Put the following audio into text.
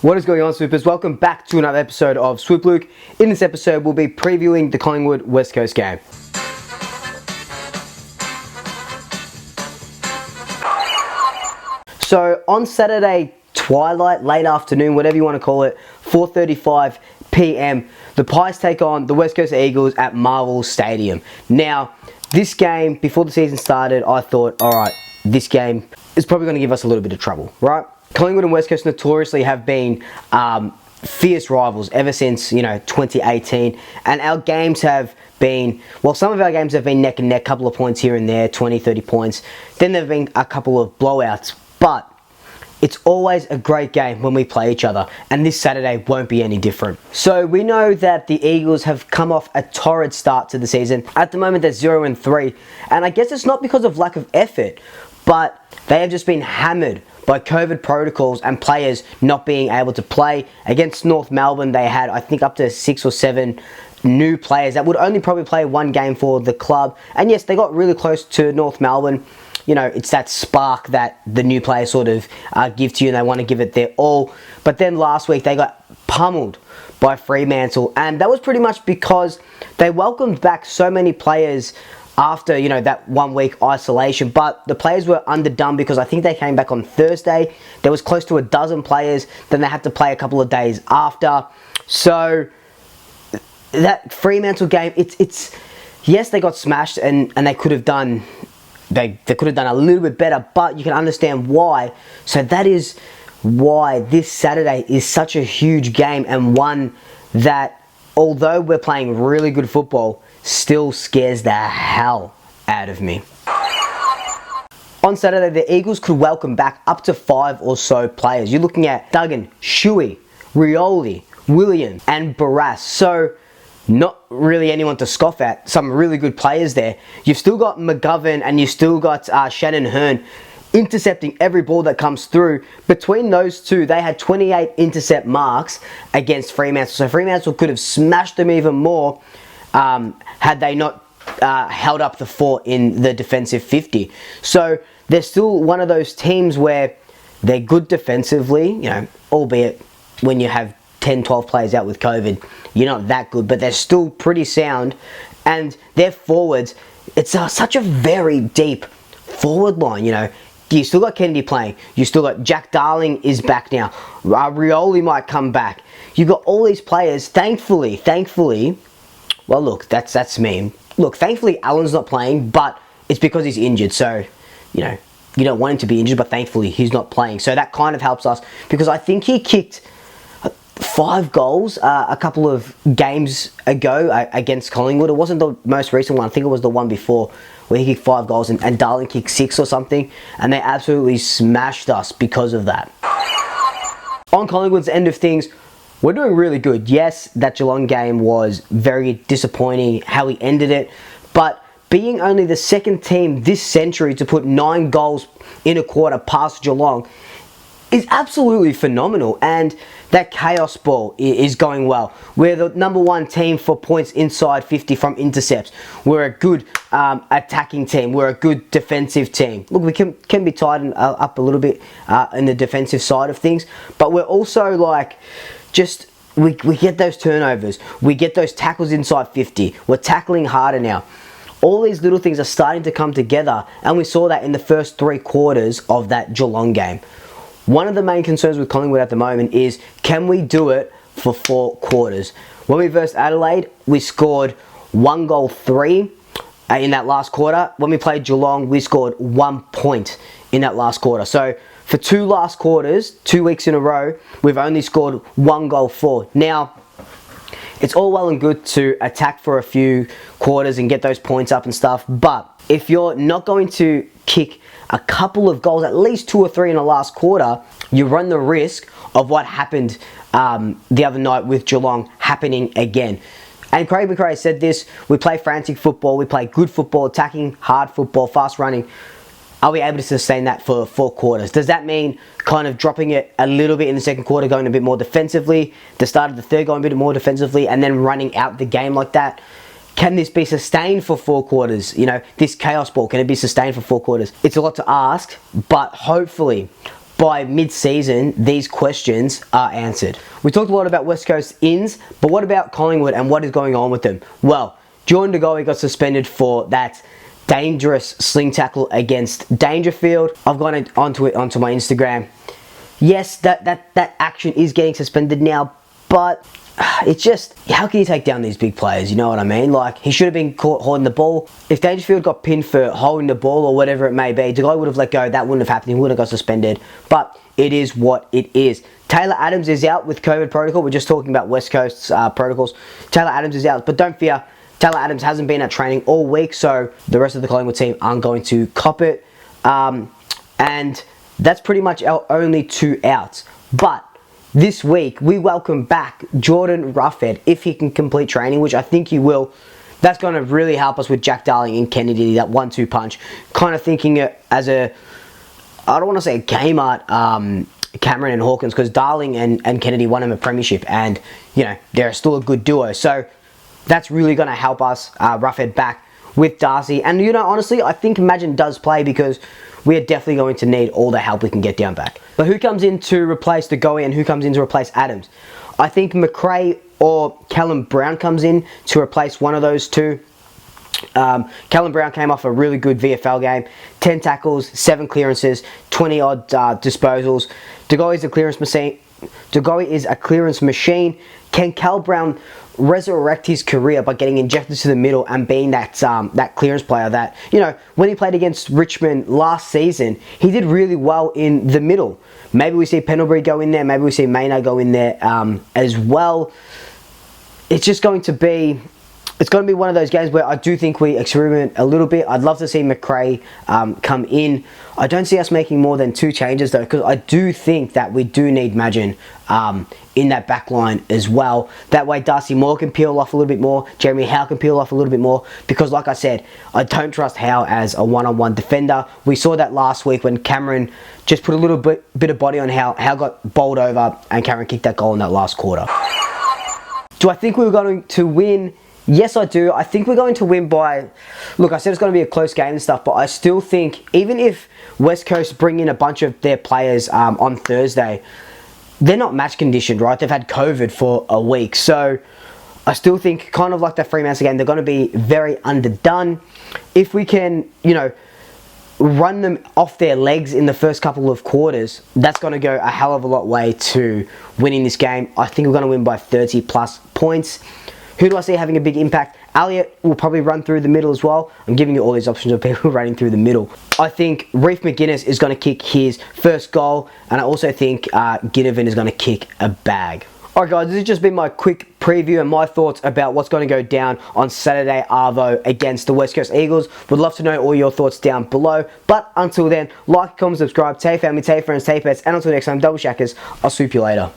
What is going on, Swoopers? Welcome back to another episode of Swoop Luke. In this episode, we'll be previewing the Collingwood West Coast game. So, on Saturday twilight, late afternoon, whatever you want to call it, 4:35 p.m, the Pies take on the West Coast Eagles at Marvel Stadium. Now, this game, before the season started, I thought, alright, this game is probably going to give us a little bit of trouble, right? Collingwood and West Coast notoriously have been fierce rivals ever since, 2018. And our games have been, well, some of our games have been neck and neck, couple of points here and there, 20, 30 points. Then there have been a couple of blowouts. But it's always a great game when we play each other. And this Saturday won't be any different. So we know that the Eagles have come off a torrid start to the season. At the moment, they're 0-3. And I guess it's not because of lack of effort, but they have just been hammered by COVID protocols and players not being able to play. Against North Melbourne, they had, I think, up to 6 or 7 new players that would only probably play one game for the club. And yes, they got really close to North Melbourne. It's that spark that the new players sort of give to you, and they want to give it their all. But then last week, they got pummeled by Fremantle, and that was pretty much because they welcomed back so many players after, that 1 week isolation. But the players were underdone because I think they came back on Thursday. There was close to a dozen players. Then they had to play a couple of days after. So that Fremantle game, it's yes, they got smashed and they could have done they could have done a little bit better, but you can understand why. So that is why this Saturday is such a huge game, and one that, although we're playing really good football, still scares the hell out of me. On Saturday, the Eagles could welcome back up to 5 or so players. You're looking at Duggan, Shuey, Rioli, William, and Barras. So, not really anyone to scoff at. Some really good players there. You've still got McGovern and you've still got Shannon Hearn intercepting every ball that comes through. Between those two, they had 28 intercept marks against Fremantle. So Fremantle could have smashed them even more had they not held up the fort in the defensive 50. So they're still one of those teams where they're good defensively, albeit when you have 10, 12 players out with COVID, you're not that good, but they're still pretty sound. And their forwards, it's such a very deep forward line, You still got Kennedy playing. You still got Jack Darling is back now. Rioli might come back. You got all these players. Thankfully, well, look, that's me. Look, thankfully, Allen's not playing, but it's because he's injured. So, you don't want him to be injured, but thankfully, he's not playing. So that kind of helps us, because I think he kicked 5 goals a couple of games ago against Collingwood. It wasn't the most recent one. I think it was the one before, where he kicked 5 goals and Darling kicked 6 or something. And they absolutely smashed us because of that. On Collingwood's end of things, we're doing really good. Yes, that Geelong game was very disappointing how he ended it, but being only the second team this century to put 9 goals in a quarter past Geelong is absolutely phenomenal. And that chaos ball is going well. We're the number 1 team for points inside 50 from intercepts. We're a good attacking team. We're a good defensive team. Look, we can be tightened up a little bit in the defensive side of things, but we're also we get those turnovers. We get those tackles inside 50. We're tackling harder now. All these little things are starting to come together, and we saw that in the first 3 quarters of that Geelong game. One of the main concerns with Collingwood at the moment is, can we do it for 4 quarters? When we versed Adelaide, we scored 1 goal 3 in that last quarter. When we played Geelong, we scored 1 point in that last quarter. So for 2 last quarters, 2 weeks in a row, we've only scored 1 goal 4. Now, it's all well and good to attack for a few quarters and get those points up and stuff, but if you're not going to kick a couple of goals, at least 2 or 3 in the last quarter, you run the risk of what happened the other night with Geelong happening again. And Craig McRae said this: we play frantic football, we play good football, attacking, hard football, fast running. Are we able to sustain that for 4 quarters? Does that mean kind of dropping it a little bit in the second quarter, going a bit more defensively, the start of the third going a bit more defensively, and then running out the game like that? Can this be sustained for 4 quarters? This chaos ball, can it be sustained for 4 quarters? It's a lot to ask, but hopefully by mid-season, these questions are answered. We talked a lot about West Coast ins, but what about Collingwood and what is going on with them? Well, Jordan De Goey got suspended for that dangerous sling tackle against Dangerfield. I've gone onto my Instagram. Yes, that action is getting suspended now, but it's just, how can you take down these big players? You know what I mean? Like, he should have been caught holding the ball. If Dangerfield got pinned for holding the ball or whatever it may be, the guy would have let go. That wouldn't have happened. He wouldn't have got suspended. But it is what it is. Taylor Adams is out with COVID protocol. We're just talking about West Coast's protocols. Taylor Adams is out, but don't fear. Taylor Adams hasn't been at training all week, so the rest of the Collingwood team aren't going to cop it. And that's pretty much our only 2 outs. But this week, we welcome back Jordan Roughhead, if he can complete training, which I think he will. That's going to really help us with Jack Darling and Kennedy, that 1-2 punch. Kind of thinking it as a, I don't want to say a game art, Cameron and Hawkins, because Darling and Kennedy won him a premiership, and, you know, they're still a good duo. So that's really going to help us, Roughhead back with Darcy. And, you know, honestly, I think Imagine does play, because we are definitely going to need all the help we can get down back. But who comes in to replace De Goey and who comes in to replace Adams? I think McRae or Callum Brown comes in to replace one of those two. Callum Brown came off a really good VFL game. 10 tackles, 7 clearances, 20-odd disposals. De Goey is a clearance machine. De Goey is a clearance machine. Can Cal Brown resurrect his career by getting injected to the middle and being that clearance player that, you know, when he played against Richmond last season, he did really well in the middle. Maybe we see Pendlebury go in there. Maybe we see Maynard go in there as well. It's just going to be... It's going to be one of those games where I do think we experiment a little bit. I'd love to see McRae come in. I don't see us making more than 2 changes though, because I do think that we do need Magin in that back line as well. That way Darcy Moore can peel off a little bit more. Jeremy Howe can peel off a little bit more, because like I said, I don't trust Howe as a one-on-one defender. We saw that last week when Cameron just put a little bit of body on Howe. Howe got bowled over and Cameron kicked that goal in that last quarter. Do I think we were going to win? Yes, I do. I think we're going to win by... Look, I said it's going to be a close game and stuff, but I still think, even if West Coast bring in a bunch of their players on Thursday, they're not match conditioned, right? They've had COVID for a week. So I still think, kind of like that Fremantle game, they're going to be very underdone. If we can, you know, run them off their legs in the first couple of quarters, that's going to go a hell of a lot way to winning this game. I think we're going to win by 30 plus points. Who do I see having a big impact? Elliott will probably run through the middle as well. I'm giving you all these options of people running through the middle. I think Reef McGuinness is going to kick his first goal, and I also think Ginnivan is going to kick a bag. Alright guys, this has just been my quick preview and my thoughts about what's going to go down on Saturday Arvo against the West Coast Eagles. Would love to know all your thoughts down below. But until then, like, comment, subscribe, tell your family, tell your friends, tell your pets, and until next time, double shackers, I'll swoop you later.